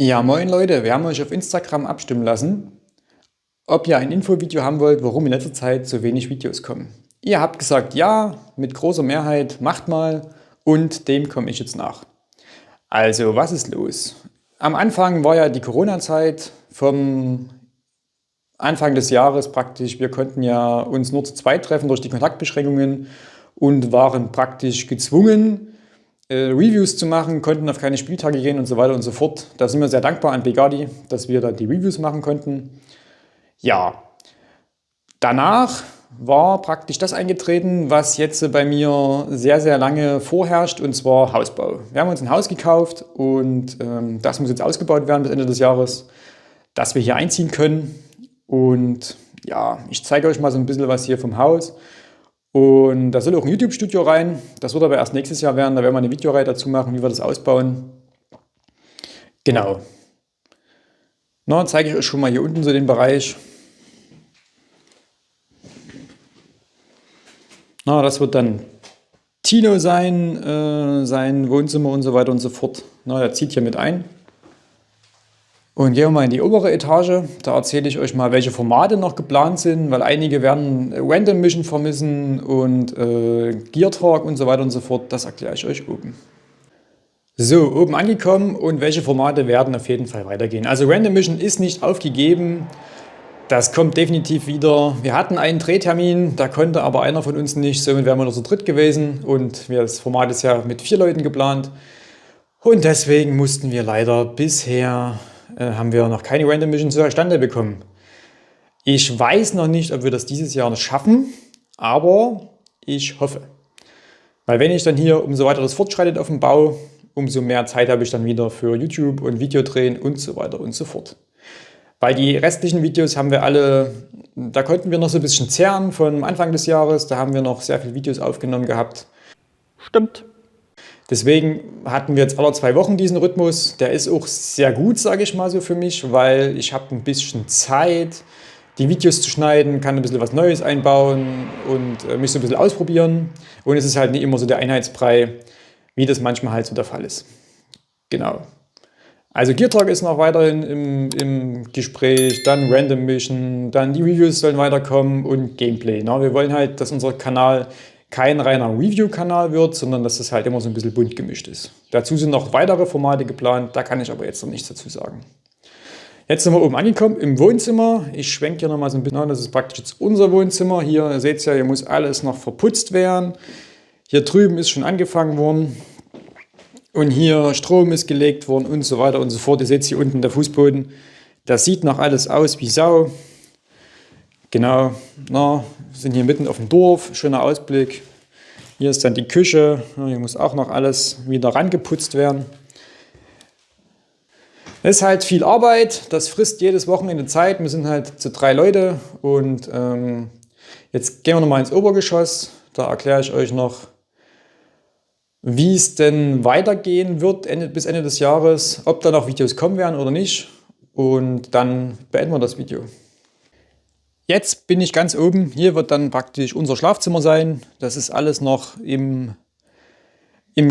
Ja, moin Leute, wir haben euch auf Instagram abstimmen lassen, ob ihr ein Infovideo haben wollt, warum in letzter Zeit so wenig Videos kommen. Ihr habt gesagt, ja, mit großer Mehrheit, macht mal, und dem komme ich jetzt nach. Also, was ist los? Am Anfang war ja die Corona-Zeit vom Anfang des Jahres praktisch. Wir konnten ja uns nur zu zweit treffen durch die Kontaktbeschränkungen und waren praktisch gezwungen, Reviews zu machen, konnten auf keine Spieltage gehen und so weiter und so fort. Da sind wir sehr dankbar an Begadi, dass wir da die Reviews machen konnten. Ja, danach war praktisch das eingetreten, was jetzt bei mir sehr, sehr lange vorherrscht, und zwar Hausbau. Wir haben uns ein Haus gekauft und das muss jetzt ausgebaut werden bis Ende des Jahres, dass wir hier einziehen können. Und ja, ich zeige euch mal so ein bisschen was hier vom Haus. Und da soll auch ein YouTube-Studio rein. Das wird aber erst nächstes Jahr werden. Da werden wir eine Videoreihe dazu machen, wie wir das ausbauen. Genau. Na, zeige ich euch schon mal hier unten so den Bereich. Na, das wird dann Tino sein, sein Wohnzimmer und so weiter und so fort. Na, der zieht hier mit ein. Und gehen wir mal in die obere Etage. Da erzähle ich euch mal, welche Formate noch geplant sind, weil einige werden Random Mission vermissen und Gear Talk und so weiter und so fort. Das erkläre ich euch oben. So, oben angekommen, und welche Formate werden auf jeden Fall weitergehen. Also Random Mission ist nicht aufgegeben. Das kommt definitiv wieder. Wir hatten einen Drehtermin, da konnte aber einer von uns nicht. Somit wären wir nur zu dritt gewesen, und das Format ist ja mit 4 Leuten geplant. Und deswegen mussten wir leider bisher haben wir noch keine Random Mission zustande bekommen. Ich weiß noch nicht, ob wir das dieses Jahr noch schaffen, aber ich hoffe. Weil wenn ich dann hier umso weiter das fortschreitet auf dem Bau, umso mehr Zeit habe ich dann wieder für YouTube und Videodrehen und so weiter und so fort. Weil die restlichen Videos haben wir alle, da konnten wir noch so ein bisschen zehren von Anfang des Jahres, da haben wir noch sehr viele Videos aufgenommen gehabt. Stimmt. Deswegen hatten wir jetzt alle 2 Wochen diesen Rhythmus. Der ist auch sehr gut, sage ich mal so für mich, weil ich habe ein bisschen Zeit, die Videos zu schneiden, kann ein bisschen was Neues einbauen und mich so ein bisschen ausprobieren. Und es ist halt nicht immer so der Einheitsbrei, wie das manchmal halt so der Fall ist. Genau. Also Gear Talk ist noch weiterhin im Gespräch, dann Random Mission, dann die Reviews sollen weiterkommen und Gameplay. Na, wir wollen halt, dass unser Kanal kein reiner Review-Kanal wird, sondern dass es halt immer so ein bisschen bunt gemischt ist. Dazu sind noch weitere Formate geplant, da kann ich aber jetzt noch nichts dazu sagen. Jetzt sind wir oben angekommen im Wohnzimmer. Ich schwenke hier nochmal so ein bisschen an, das ist praktisch jetzt unser Wohnzimmer. Hier seht ihr ja, hier muss alles noch verputzt werden. Hier drüben ist schon angefangen worden. Und hier Strom ist gelegt worden und so weiter und so fort. Ihr seht hier unten der Fußboden. Das sieht noch alles aus wie Sau. Genau, na, wir sind hier mitten auf dem Dorf, schöner Ausblick. Hier ist dann die Küche, hier muss auch noch alles wieder rangeputzt werden. Es ist halt viel Arbeit, das frisst jedes Wochenende Zeit. Wir sind halt zu 3 Leute, und jetzt gehen wir nochmal ins Obergeschoss. Da erkläre ich euch noch, wie es denn weitergehen wird bis Ende des Jahres, ob da noch Videos kommen werden oder nicht. Und dann beenden wir das Video. Jetzt bin ich ganz oben. Hier wird dann praktisch unser Schlafzimmer sein. Das ist alles noch im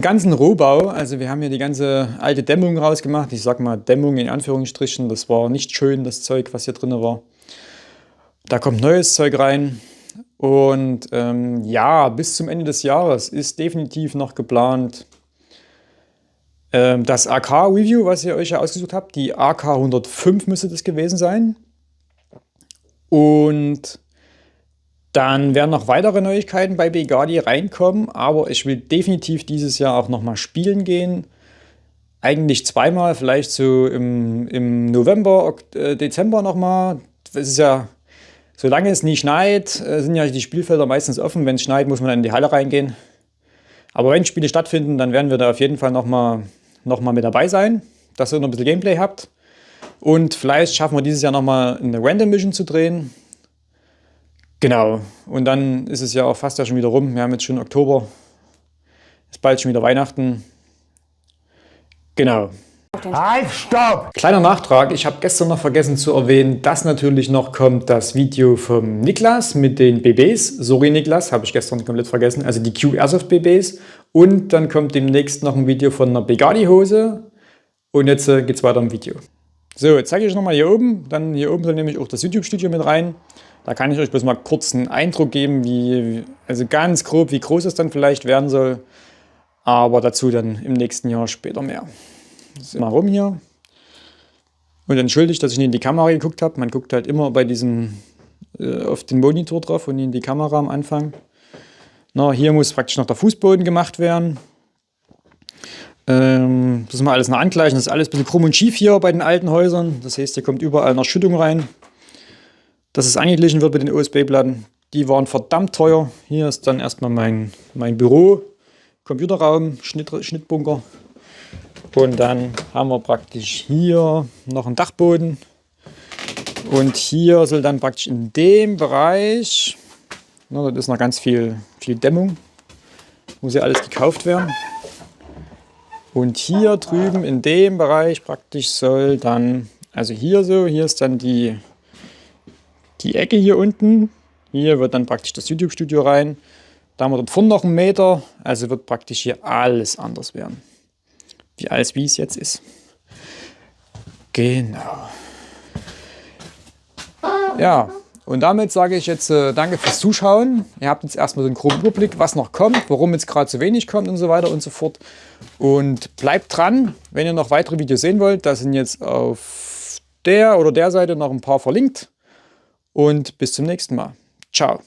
ganzen Rohbau. Also wir haben hier die ganze alte Dämmung rausgemacht. Ich sag mal Dämmung in Anführungsstrichen. Das war nicht schön, das Zeug, was hier drin war. Da kommt neues Zeug rein. Und ja, bis zum Ende des Jahres ist definitiv noch geplant das AK-Review, was ihr euch ja ausgesucht habt. Die AK 105 müsste das gewesen sein. Und dann werden noch weitere Neuigkeiten bei Begadi reinkommen, aber ich will definitiv dieses Jahr auch nochmal spielen gehen. Eigentlich zweimal, vielleicht so im November, Dezember nochmal. Das ist ja, solange es nie schneit, sind ja die Spielfelder meistens offen. Wenn es schneit, muss man dann in die Halle reingehen. Aber wenn Spiele stattfinden, dann werden wir da auf jeden Fall nochmal mit dabei sein, dass ihr noch ein bisschen Gameplay habt. Und vielleicht schaffen wir dieses Jahr nochmal eine Random Mission zu drehen. Genau. Und dann ist es ja auch fast ja schon wieder rum. Wir haben jetzt schon Oktober. Ist bald schon wieder Weihnachten. Genau. Halt, stopp! Kleiner Nachtrag. Ich habe gestern noch vergessen zu erwähnen, dass natürlich noch kommt das Video vom Niklas mit den BBs. Sorry Niklas, habe ich gestern komplett vergessen. Also die Q Airsoft BBs. Und dann kommt demnächst noch ein Video von einer Begadi Hose. Und jetzt geht es weiter im Video. So, jetzt zeige ich euch nochmal hier oben. Dann hier oben soll nämlich auch das YouTube-Studio mit rein. Da kann ich euch bloß mal kurz einen Eindruck geben, also ganz grob, wie groß es dann vielleicht werden soll. Aber dazu dann im nächsten Jahr später mehr. So, mal rum hier. Und entschuldigt, dass ich nicht in die Kamera geguckt habe. Man guckt halt immer bei diesem auf den Monitor drauf und nicht in die Kamera am Anfang. Na, hier muss praktisch noch der Fußboden gemacht werden. Das müssen wir alles noch angleichen. Das ist alles ein bisschen krumm und schief hier bei den alten Häusern. Das heißt, hier kommt überall eine Schüttung rein. Dass es angeglichen wird mit den OSB-Platten. Die waren verdammt teuer. Hier ist dann erstmal mein Büro, Computerraum, Schnittbunker. Und dann haben wir praktisch hier noch einen Dachboden. Und hier soll dann praktisch in dem Bereich, na, das ist noch ganz viel Dämmung, muss ja alles gekauft werden. Und hier drüben in dem Bereich praktisch soll dann, also hier so, hier ist dann die Ecke hier unten. Hier wird dann praktisch das YouTube-Studio rein. Da haben wir dort vorne noch 1 Meter, also wird praktisch hier alles anders werden. Wie es jetzt ist. Genau. Ja, und damit sage ich jetzt danke fürs Zuschauen. Ihr habt jetzt erstmal so einen groben Überblick, was noch kommt, warum jetzt gerade so wenig kommt und so weiter und so fort. Und bleibt dran, wenn ihr noch weitere Videos sehen wollt. Da sind jetzt auf der oder der Seite noch ein paar verlinkt. Und bis zum nächsten Mal. Ciao.